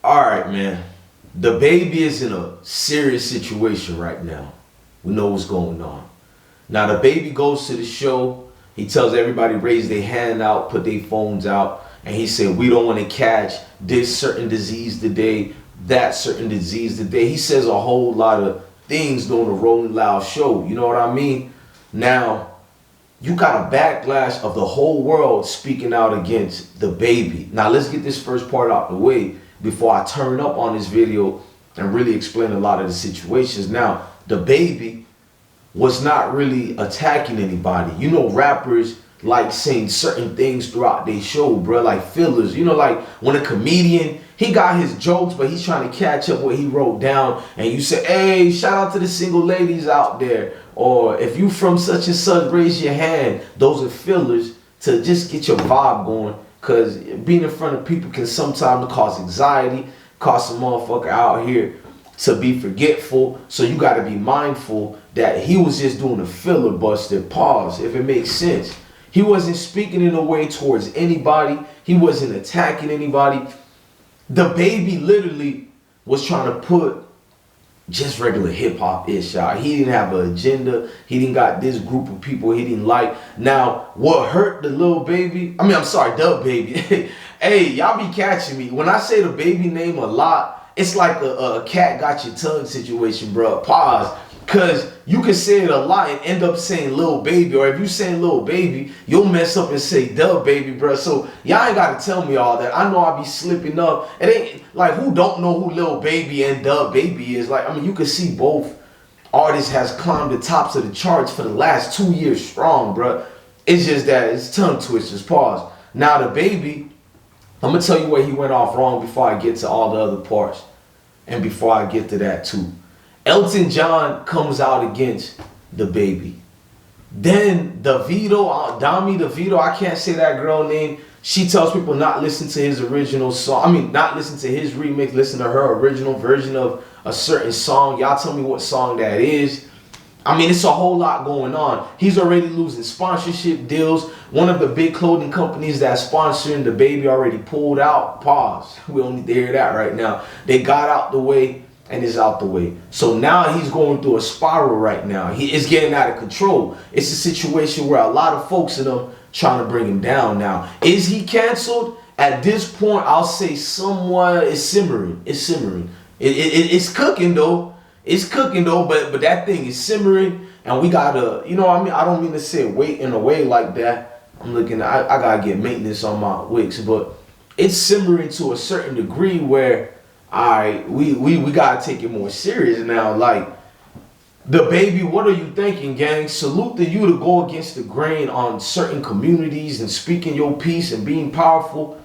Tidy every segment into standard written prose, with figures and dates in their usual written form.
All right, man. Dababy is in a serious situation right now. We know what's going on. Now, Dababy goes to the show. He tells everybody raise their hand out, put their phones out, and he said, we don't want to catch this certain disease today, that certain disease today. He says a whole lot of things during the Rolling Loud show. You know what I mean? Now, you got a backlash of the whole world speaking out against Dababy. Now, let's get this first part out the way before I turn up on this video and really explain a lot of the situations. Now, Dababy was not really attacking anybody. You know, rappers like saying certain things throughout their show, bro, like fillers. You know, like when a comedian, he got his jokes, but he's trying to catch up what he wrote down, and you say, hey, shout out to the single ladies out there, or if you from such and such, raise your hand. Those are fillers to just get your vibe going, because being in front of people can sometimes cause anxiety, cause some motherfucker out here to be forgetful. So you got to be mindful that he was just doing a filibuster. Pause, if it makes sense. He wasn't speaking in a way towards anybody. He wasn't attacking anybody. Dababy literally was trying to put just regular hip-hop-ish out. He didn't have an agenda. He didn't got this group of people he didn't like. Now, what hurt the Dababy, hey, y'all be catching me. When I say the baby name a lot, it's like a cat got your tongue situation, bro. Pause. Because you can say it a lot and end up saying Lil Baby. Or if you saying Lil Baby, you'll mess up and say Dababy, bro. So y'all ain't got to tell me all that. I know I be slipping up. It ain't like, who don't know who Lil Baby and Dababy is? Like, I mean, you can see both artists has climbed the tops of the charts for the last 2 years strong, bro. It's just that it's tongue twisters. Pause. Now, Dababy, I'm going to tell you where he went off wrong before I get to all the other parts. And before I get to that too. Elton John comes out against Dababy. Then Dami DeVito, I can't say that girl name. She tells people not listen to his original song. I mean, not listen to his remix, listen to her original version of a certain song. Y'all tell me what song that is. I mean, it's a whole lot going on. He's already losing sponsorship deals. One of the big clothing companies that's sponsoring Dababy already pulled out. Pause. We don't need to hear that right now. They got out the way and it's out the way. So now he's going through a spiral right now. He is getting out of control. It's a situation where a lot of folks in him trying to bring him down now. Is he canceled? At this point, I'll say somewhat. It's simmering. It's simmering. It's cooking though. It's cooking though, but that thing is simmering, and we gotta, you know what I mean? I don't mean to say wait in a way like that. I'm looking at, I gotta get maintenance on my wigs, but it's simmering to a certain degree where we gotta take it more serious now. Like, Dababy, what are you thinking, gang? Salute to you to go against the grain on certain communities and speaking your piece and being powerful.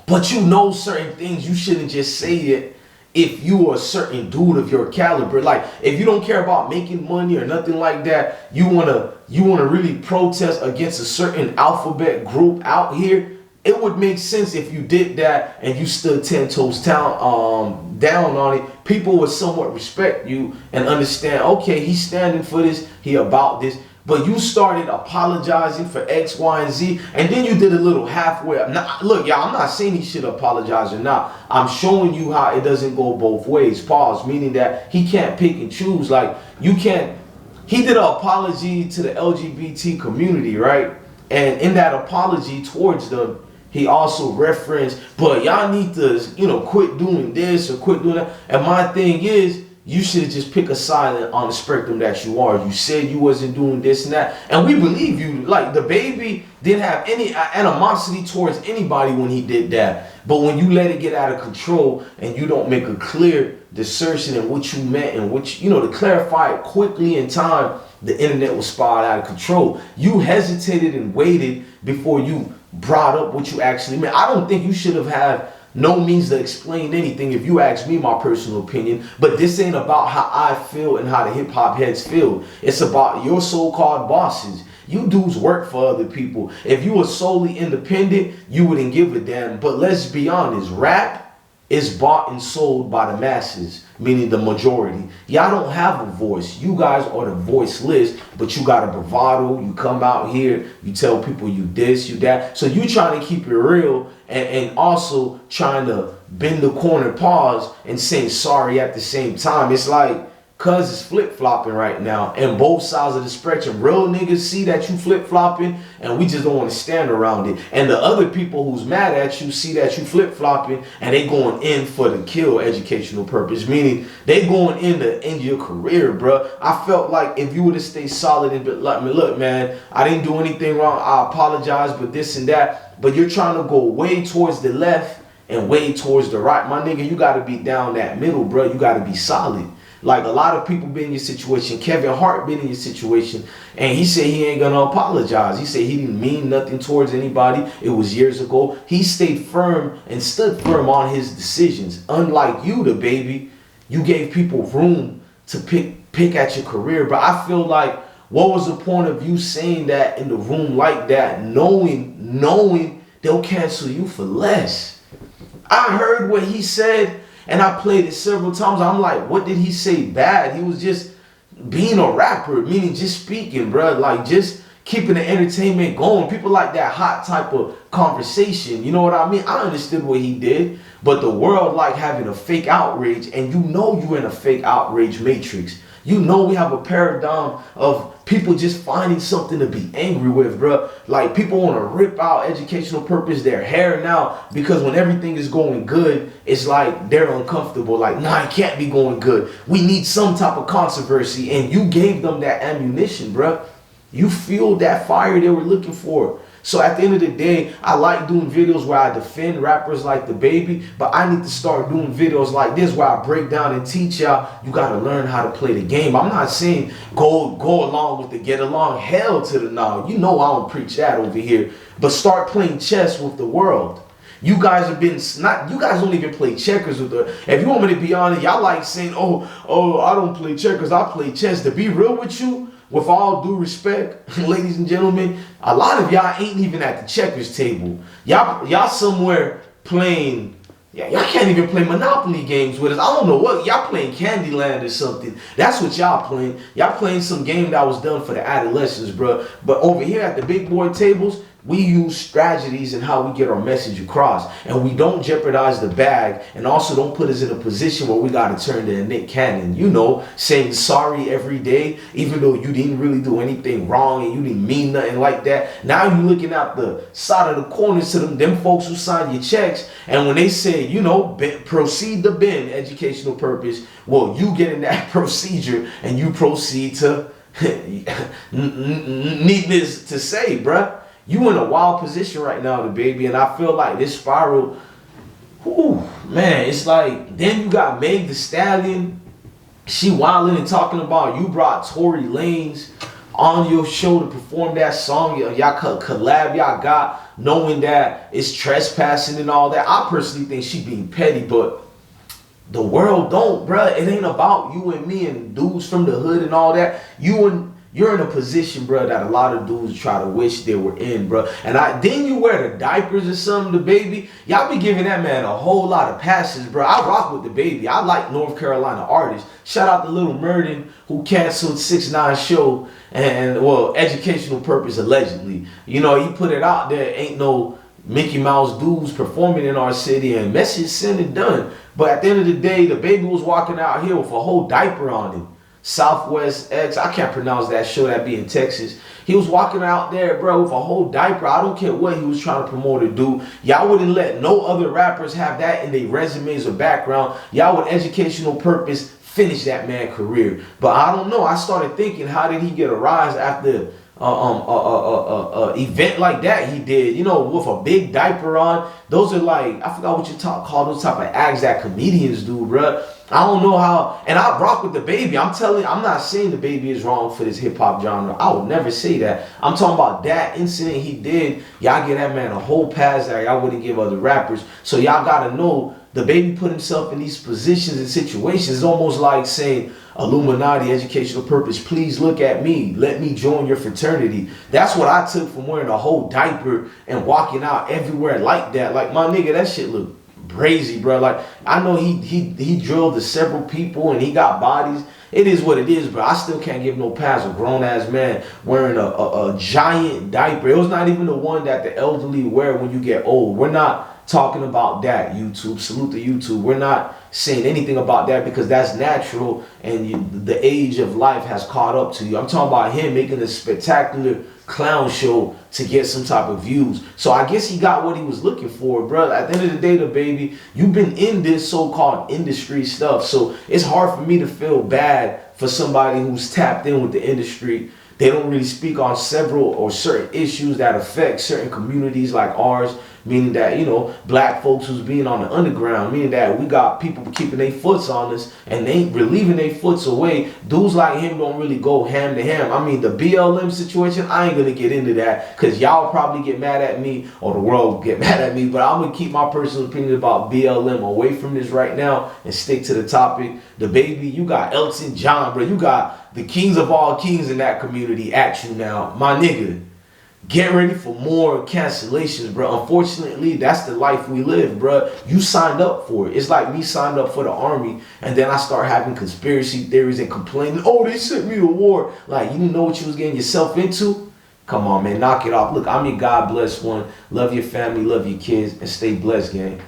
But you know certain things you shouldn't just say it if you are a certain dude of your caliber. Like, if you don't care about making money or nothing like that, you wanna really protest against a certain alphabet group out here. It would make sense if you did that and you stood 10 toes down on it. People would somewhat respect you and understand, okay, he's standing for this, he about this. But you started apologizing for X, Y, and Z, and then you did a little halfway. Now, look, y'all, I'm not saying he should apologize or not. I'm showing you how it doesn't go both ways. Pause, meaning that he can't pick and choose. Like, you can't. He did an apology to the LGBT community, right? And in that apology towards them, he also referenced, but y'all need to, quit doing this or quit doing that. And my thing is, you should have just picked a side on the spectrum that you are. You said you wasn't doing this and that, and we believe you. Like, Dababy didn't have any animosity towards anybody when he did that. But when you let it get out of control and you don't make a clear dissertation in what you meant and which, to clarify it quickly in time, the internet will spiral out of control. You hesitated and waited before you brought up what you actually meant. I don't think you should have had no means to explain anything if you ask me my personal opinion. But this ain't about how I feel and how the hip hop heads feel. It's about your so-called bosses. You dudes work for other people. If you were solely independent, you wouldn't give a damn. But let's be honest, rap is bought and sold by the masses, meaning the majority. Y'all don't have a voice. You guys are the voiceless, but you got a bravado. You come out here, you tell people you this, you that. So you trying to keep it real and also trying to bend the corner, pause, and saying sorry at the same time. It's like, cuz is flip-flopping right now, and both sides of the spectrum. Real niggas see that you flip-flopping, and we just don't want to stand around it. And the other people who's mad at you see that you flip-flopping, and they going in for the kill educational purpose, meaning they going in to end your career, bro. I felt like if you would have stayed solid and been like, look, man, I didn't do anything wrong, I apologize, but this and that. But you're trying to go way towards the left and way towards the right. My nigga, you got to be down that middle, bro. You got to be solid. Like, a lot of people been in your situation. Kevin Hart been in your situation, and he said he ain't gonna apologize. He said he didn't mean nothing towards anybody. It was years ago. He stayed firm and stood firm on his decisions. Unlike you, Dababy, you gave people room to pick at your career. But I feel like, what was the point of you saying that in the room like that, knowing they'll cancel you for less? I heard what he said, and I played it several times. I'm like, what did he say bad? He was just being a rapper, meaning just speaking, bro. Like, just keeping the entertainment going. People like that hot type of conversation. You know what I mean? I understood what he did, but the world like having a fake outrage, and you know you're in a fake outrage matrix. You know we have a paradigm of people just finding something to be angry with, bro. Like, people want to rip out educational purpose their hair now, because when everything is going good, it's like they're uncomfortable. Like, nah, it can't be going good. We need some type of controversy, and you gave them that ammunition, bro. You fueled that fire they were looking for. So at the end of the day, I like doing videos where I defend rappers like Dababy, but I need to start doing videos like this where I break down and teach y'all, you got to learn how to play the game. I'm not saying go along with the get along. Hell to the no. You know I don't preach that over here. But start playing chess with the world. You guys have been you guys don't even play checkers with the. If you want me to be honest, y'all like saying, oh, I don't play checkers, I play chess. To be real with you, with all due respect, ladies and gentlemen, a lot of y'all ain't even at the checkers table. Y'all somewhere playing. Yeah, y'all can't even play Monopoly games with us. I don't know what y'all playing, Candyland or something. That's what y'all playing. Y'all playing some game that was done for the adolescents, bro. But over here at the big boy tables, we use strategies and how we get our message across, and we don't jeopardize the bag, and also don't put us in a position where we got to turn to a Nick Cannon, you know, saying sorry every day, even though you didn't really do anything wrong and you didn't mean nothing like that. Now you looking out the side of the corners to them folks who sign your checks, and when they say, you know, proceed to bend educational purpose, well, you get in that procedure and you proceed to needless to say, bruh. You in a wild position right now, Dababy, and I feel like this spiral, whew, man, it's like, then you got Meg Thee Stallion, she wilding and talking about you brought Tory Lanez on your show to perform that song, y'all collab y'all got, knowing that it's trespassing and all that. I personally think she being petty, but the world don't, bruh. It ain't about you and me and dudes from the hood and all that. You're in a position, bro, that a lot of dudes try to wish they were in, bro. And then you wear the diapers or something, Dababy. Y'all be giving that man a whole lot of passes, bro. I rock with Dababy. I like North Carolina artists. Shout out to Lil Murden, who canceled 6ix9ine show and, well, educational purpose allegedly. You know, he put it out there. Ain't no Mickey Mouse dudes performing in our city, and message sent and done. But at the end of the day, Dababy was walking out here with a whole diaper on him. Southwest X, I can't pronounce that show, that be in Texas. He was walking out there, bro, with a whole diaper. I don't care what he was trying to promote or do. Y'all wouldn't let no other rappers have that in their resumes or background. Y'all with educational purpose finish that man's career. But I don't know. I started thinking, how did he get a rise after event like that he did, you know, with a big diaper on? Those are like, I forgot what you call those type of acts that comedians do, bruh. I don't know how, and I rock with Dababy. I'm telling you, I'm not saying Dababy is wrong for this hip-hop genre. I would never say that. I'm talking about that incident he did. Y'all give that man a whole pass that y'all wouldn't give other rappers. So y'all gotta know, Dababy put himself in these positions and situations. It's almost like saying, Illuminati, educational purpose, please look at me. Let me join your fraternity. That's what I took from wearing a whole diaper and walking out everywhere like that. Like, my nigga, that shit look crazy, bro. Like, I know he drilled to several people and he got bodies. It is what it is, bro. I still can't give no pass a grown-ass man wearing a giant diaper. It was not even the one that the elderly wear when you get old. We're not talking about that. YouTube, salute to YouTube. We're not saying anything about that because that's natural, and the age of life has caught up to you. I'm talking about him making a spectacular clown show to get some type of views. So I guess he got what he was looking for, bro. At the end of the day, Dababy, you've been in this so-called industry stuff, so it's hard for me to feel bad for somebody who's tapped in with the industry. They don't really speak on several or certain issues that affect certain communities like ours, meaning that, you know, black folks who's being on the underground, meaning that we got people keeping their foots on us and they ain't relieving their foots away. Dudes like him don't really go ham to ham. I mean, the BLM situation, I ain't gonna get into that because y'all probably get mad at me or the world will get mad at me, but I'm gonna keep my personal opinion about BLM away from this right now and stick to the topic. Dababy, you got Elton John, bro. You got the kings of all kings in that community at you now. My nigga, get ready for more cancellations, bro. Unfortunately, that's the life we live, bro. You signed up for it. It's like me signed up for the army, and then I start having conspiracy theories and complaining, oh, they sent me to war. Like, you didn't know what you was getting yourself into? Come on, man, knock it off. Look, I'm your God blessed one. Love your family, love your kids, and stay blessed, gang.